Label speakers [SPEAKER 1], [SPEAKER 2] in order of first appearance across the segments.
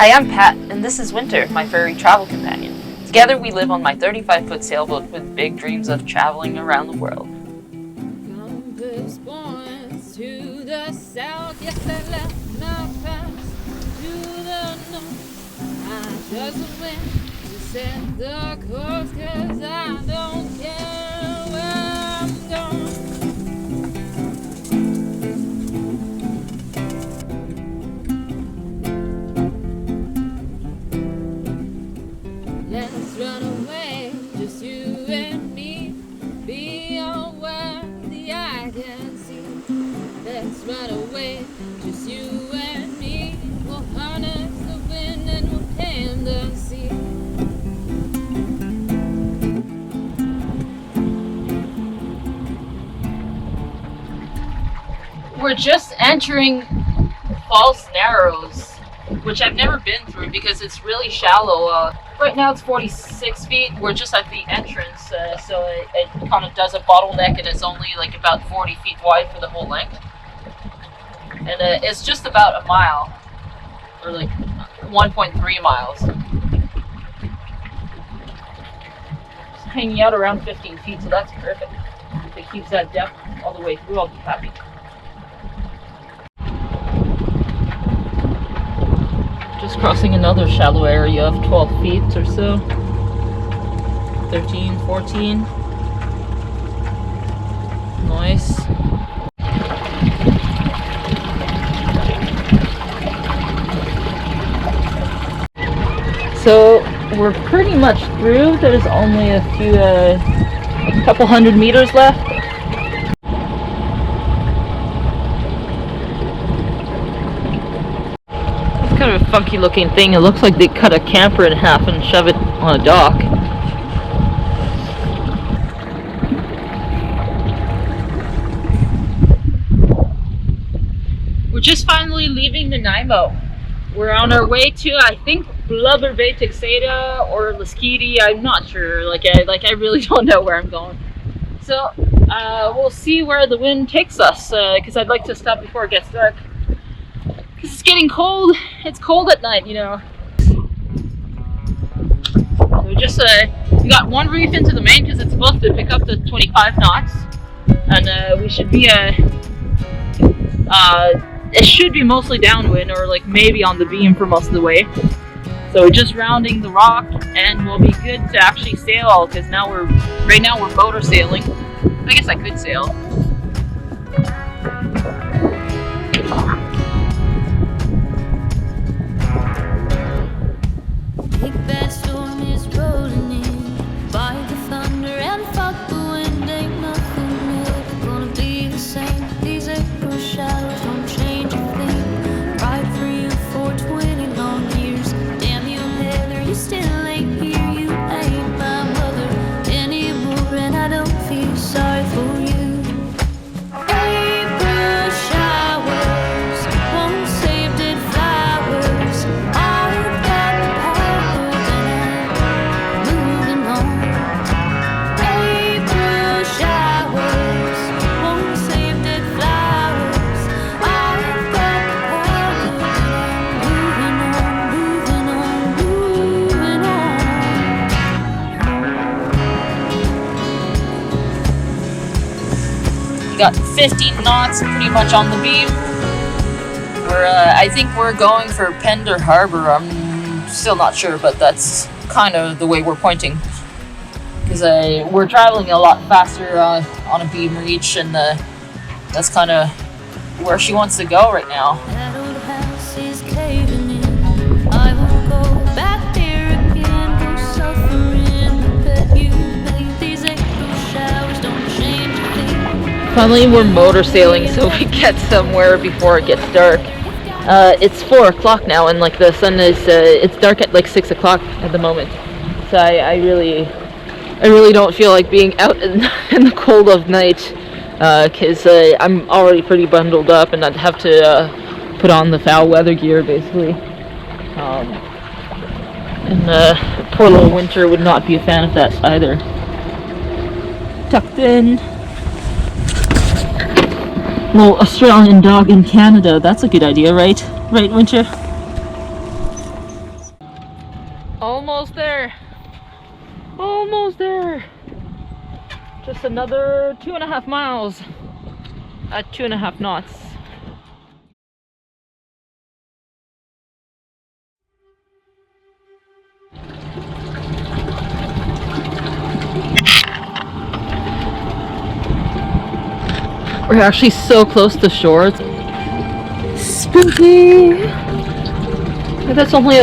[SPEAKER 1] Hi, I'm Pat, and this is Winter, my furry travel companion. Together we live on my 35-foot sailboat with big dreams of traveling around the world.
[SPEAKER 2] Compass points to the south, yes I left my past to the north. I just went to set the course, 'cause I don't care where I'm going. Let's run away, just you and me, beyond where the eye can see. Let's run away, just you and me. We'll harness the wind and we'll tame the sea.
[SPEAKER 1] We're just entering False Narrows, which I've never been through because it's really shallow. Right now it's 46 feet. We're just at the entrance, so it kind of does a bottleneck, and it's only like about 40 feet wide for the whole length. And it's just about a mile, or like 1.3 miles. It's hanging out around 15 feet, so that's perfect. If it keeps that depth all the way through, I'll be happy. Just crossing another shallow area of 12 feet or so. 13, 14. Nice. So we're pretty much through. There's only a couple hundred meters left. Kind of a funky looking thing. It looks like they cut a camper in half and shove it on a dock. We're just finally leaving Nanaimo. We're on our way to, I think, Blubber Bay, Texada or Lasqueti. I'm not sure. Like I really don't know where I'm going. So we'll see where the wind takes us. Because I'd like to stop before it gets dark. Because it's getting cold. It's cold at night, you know. So we got one reef into the main because it's supposed to pick up to 25 knots, and we should be it should be mostly downwind or like maybe on the beam for most of the way. So we're just rounding the rock, and we'll be good to actually sail because right now we're motor sailing. I guess I could sail.
[SPEAKER 2] Big bad storm is rolling in, by the thunder and fuck the wind, ain't nothing ever gonna be the same. These April showers don't change a thing. Ride for you for 20 long years. Damn you, Heather, you still ain't here. You ain't my mother anymore, and I don't feel sorry for you. April showers won't save dead flowers. I've got the power and I'm moving on. April showers won't save dead flowers. I've got the power and I'm moving on.
[SPEAKER 1] We got 15 knots, pretty much on the beam. I think we're going for Pender Harbor. I'm still not sure, but that's kind of the way we're pointing. Because we're traveling a lot faster on a beam reach, and that's kind of where she wants to go right now.
[SPEAKER 2] That old house is caving in. I won't go back there again. Go suffering, bet you believe these April showers don't change a thing.
[SPEAKER 1] Finally, we're motor sailing, so we get somewhere before it gets dark. It's 4 o'clock now, and like the sun is, it's dark at like 6 o'clock at the moment. So I really don't feel like being out in the cold of night, because I'm already pretty bundled up, and I'd have to put on the foul weather gear basically. And poor little Winter would not be a fan of that either. Tucked in. Little Australian dog in Canada. That's a good idea, right? Right, Winter? Almost there. Almost there. Just another 2.5 miles at 2.5 knots. We're actually so close to shore. It's spooky. That's only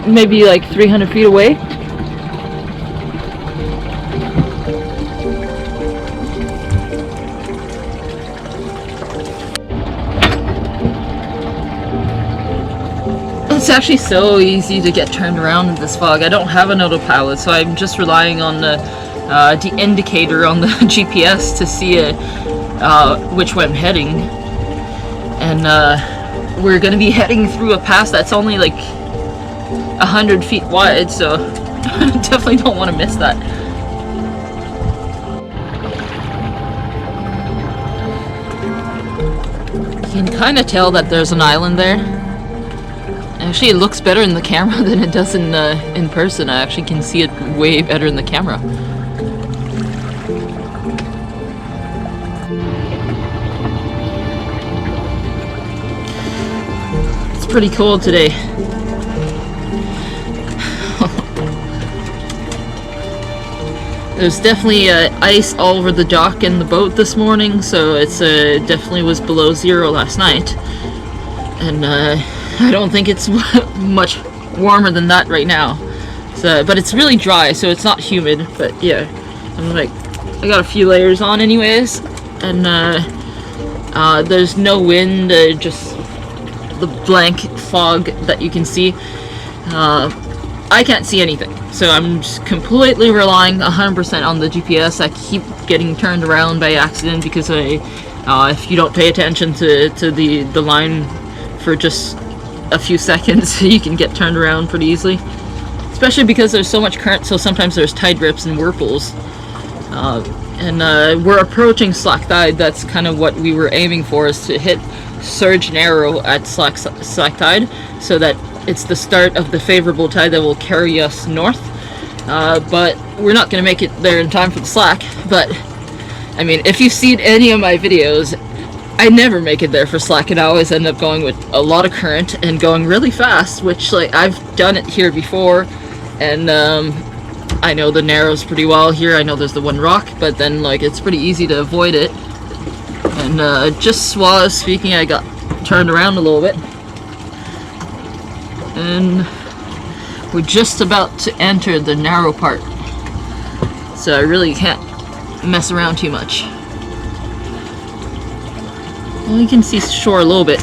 [SPEAKER 1] maybe like 300 feet away. It's actually so easy to get turned around in this fog. I don't have an autopilot, so I'm just relying on the indicator on the GPS to see which way I'm heading. And we're gonna be heading through a pass that's only like 100 feet wide, so definitely don't want to miss that. You can kind of tell that there's an island there. Actually, it looks better in the camera than it does in person. I actually can see it way better in the camera. It's pretty cold today. There's definitely ice all over the dock and the boat this morning, so it's definitely was below zero last night. And I don't think it's much warmer than that right now. So, but it's really dry, so it's not humid. But yeah, I got a few layers on anyways, and there's no wind, just the blank fog that you can see. I can't see anything, so I'm just completely relying 100% on the GPS. I keep getting turned around by accident because if you don't pay attention to the line for just a few seconds, you can get turned around pretty easily. Especially because there's so much current, so sometimes there's tide rips and whirlpools. And we're approaching slack tide. That's kind of what we were aiming for, is to hit surge narrow at slack tide, so that it's the start of the favorable tide that will carry us north. But we're not going to make it there in time for the slack. But I mean, if you've seen any of my videos, I never make it there for slack, and I always end up going with a lot of current and going really fast, which, like, I've done it here before, and I know the narrows pretty well here. I know there's the one rock, but then, like, it's pretty easy to avoid it. And just while I was speaking, I got turned around a little bit, and we're just about to enter the narrow part, so I really can't mess around too much. Well, you can see shore a little bit.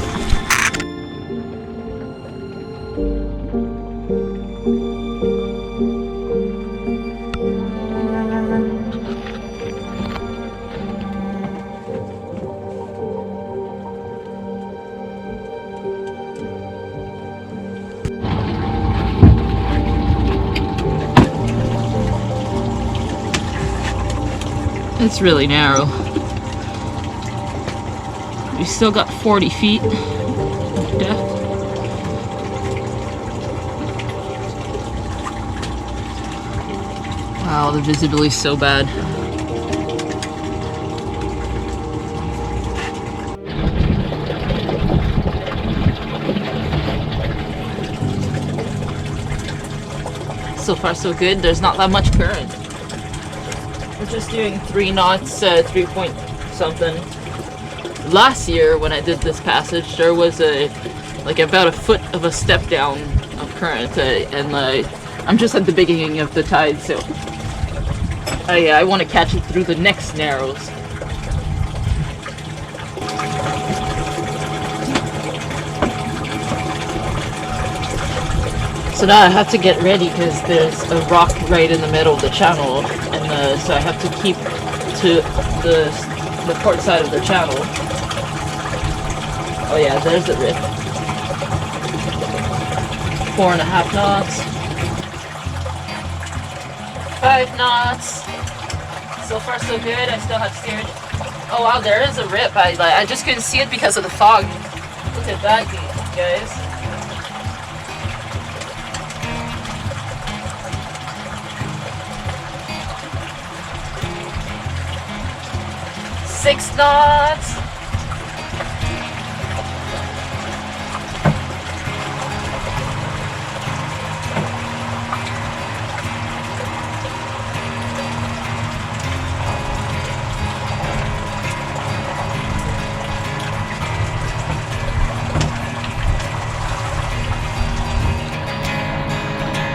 [SPEAKER 1] It's really narrow. We still got 40 feet of depth. Wow, the visibility is so bad. So far so good. There's not that much current. We're just doing 3 knots, 3 point something. Last year when I did this passage, there was about a foot of a step down of current, and I'm just at the beginning of the tide, so yeah, I want to catch it through the next narrows. So now I have to get ready because there's a rock right in the middle of the channel, and so I have to keep to the port side of the channel. Oh yeah, there's the rip. 4.5 knots. 5 knots. So far so good. I still have steered. Oh wow, there is a rip. I just couldn't see it because of the fog. Look at that, guys. 6 knots.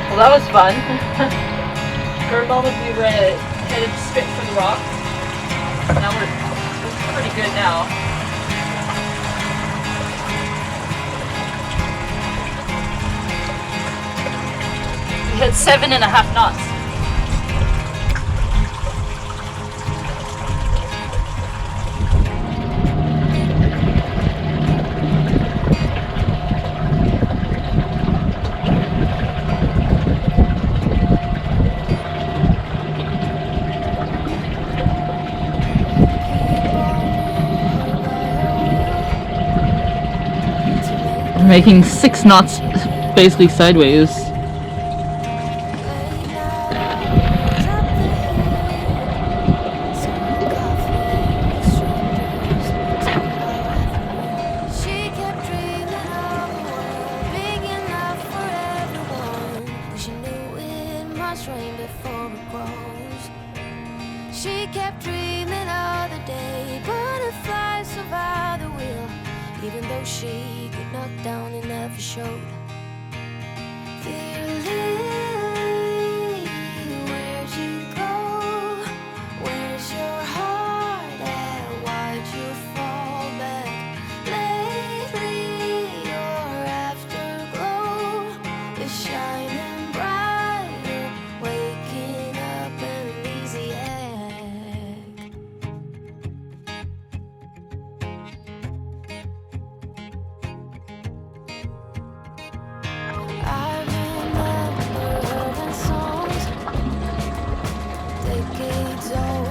[SPEAKER 1] Well, that was fun. For a moment we were headed straight for the rock. Now we're pretty good now. We had 7.5 knots. We're making 6 knots basically sideways.
[SPEAKER 2] She kept dreaming of a world big enough for everyone. She knew it must rain before it grows. She kept dreaming of the day butterflies survived the wheel. Even though she got knocked down, it never showed. Dear Lily, where'd you go? Where's your heart at? Why'd you fall back? Lately, your afterglow is shining brighter, waking up an uneasy egg. I remember urban songs, decades old.